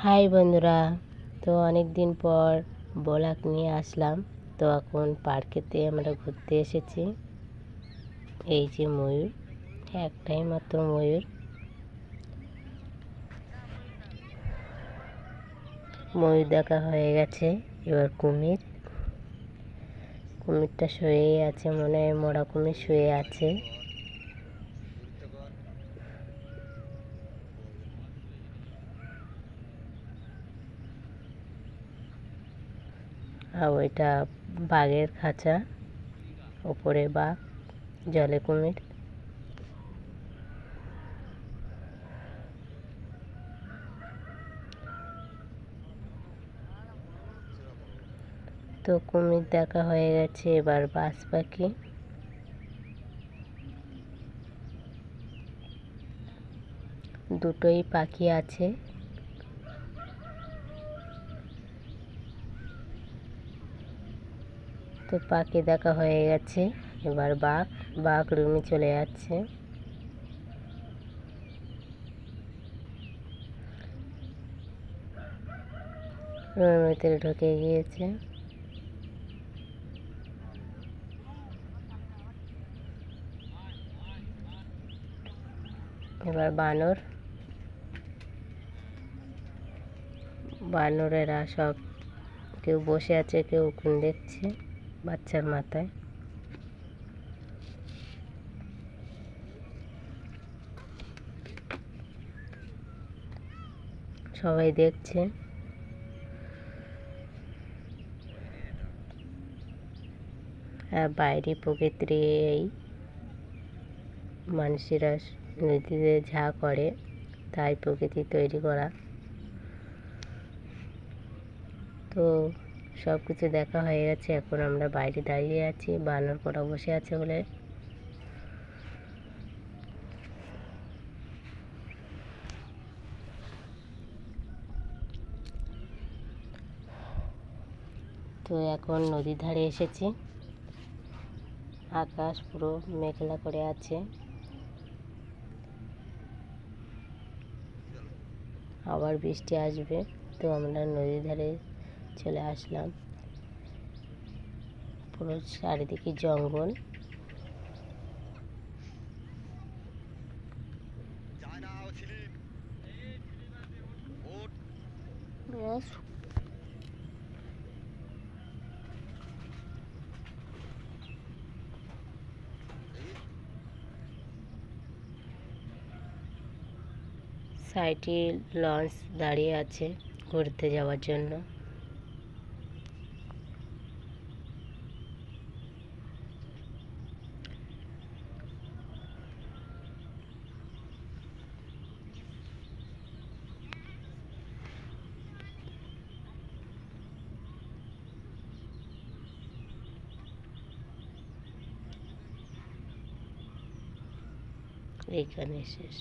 High বন্ধুরা, তো অনেক দিন পর ব্লগ নিয়ে আসলাম। তো এখন পার্কেতে আমরা ঘুরতে এসেছি। এই যে ময়ূর, একটাই মাত্র ময়ূর। ময়ূর দেখা হয়ে গেছে, এবার কুমিরটা শুয়েই আছে, মনে হয় মরা কুমির শুয়ে আছে। আর ওইটা বাঘের খাঁচা, ওপরে বাঘ, জলে কুমির। তো কুমির দেখা হয়ে গেছে, এবার বাজ পাখি। দুটোই পাখি আছে। তো পাখি দেখা হয়ে গেছে, এবার বাঘ রুমে চলে যাচ্ছে। রুমের ভিতরে ঢুকে গিয়েছে। এবার বানরেরা সব কেউ বসে আছে, কেউ উকুন দেখছে বাচ্চার মাথায়। সবাই দেখছে। আর বাইরে প্রকৃতির এই মানুষেরা নদীতে যা করে তাই প্রকৃতি তৈরি করা। তো সব কিছু দেখা হয়ে গেছে, এখন আমরা বাইরে দাঁড়িয়ে আছি, বানর কটা বসে আছে বলে। তো এখন নদীর ধারে এসেছি। আকাশ পুরো মেঘলা করে আছে, আবার বৃষ্টি আসবে। তো আমরা নদীর ধারে চলে আসলাম। পুরো চারিদিকে জঙ্গল। সাইডে লঞ্চ দাঁড়িয়ে আছে ঘুরতে যাওয়ার জন্য। এইখানে শেষ।